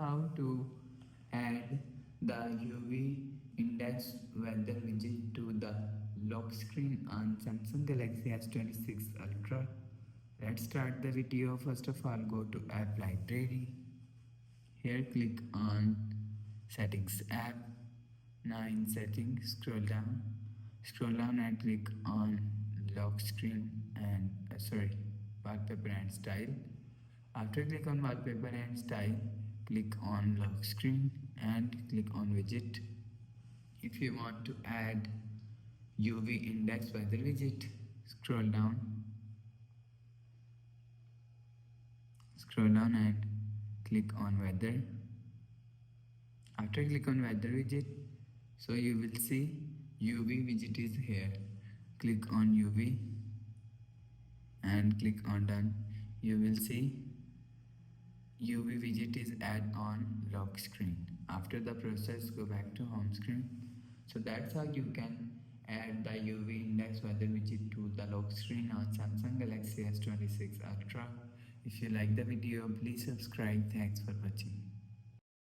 how to add the UV index weather widget to the lock screen on Samsung Galaxy S26 Ultra. Let's start the video. First of all, go to App Library. Here click on Settings app. Now in Settings, scroll down and click on Lock Screen and Wallpaper and Style. After click on Wallpaper and Style, click on Lock Screen and click on Widget. If you want to add UV Index Weather Widget, scroll down and click on Weather. After click on Weather Widget, so you will see UV widget is here. Click on UV and click on Done. You will see UV widget is add on lock screen. After the process, go back to home screen. So that's how you can add the UV index weather widget to the lock screen on Samsung Galaxy S26 Ultra. If you like the video, please subscribe. Thanks for watching.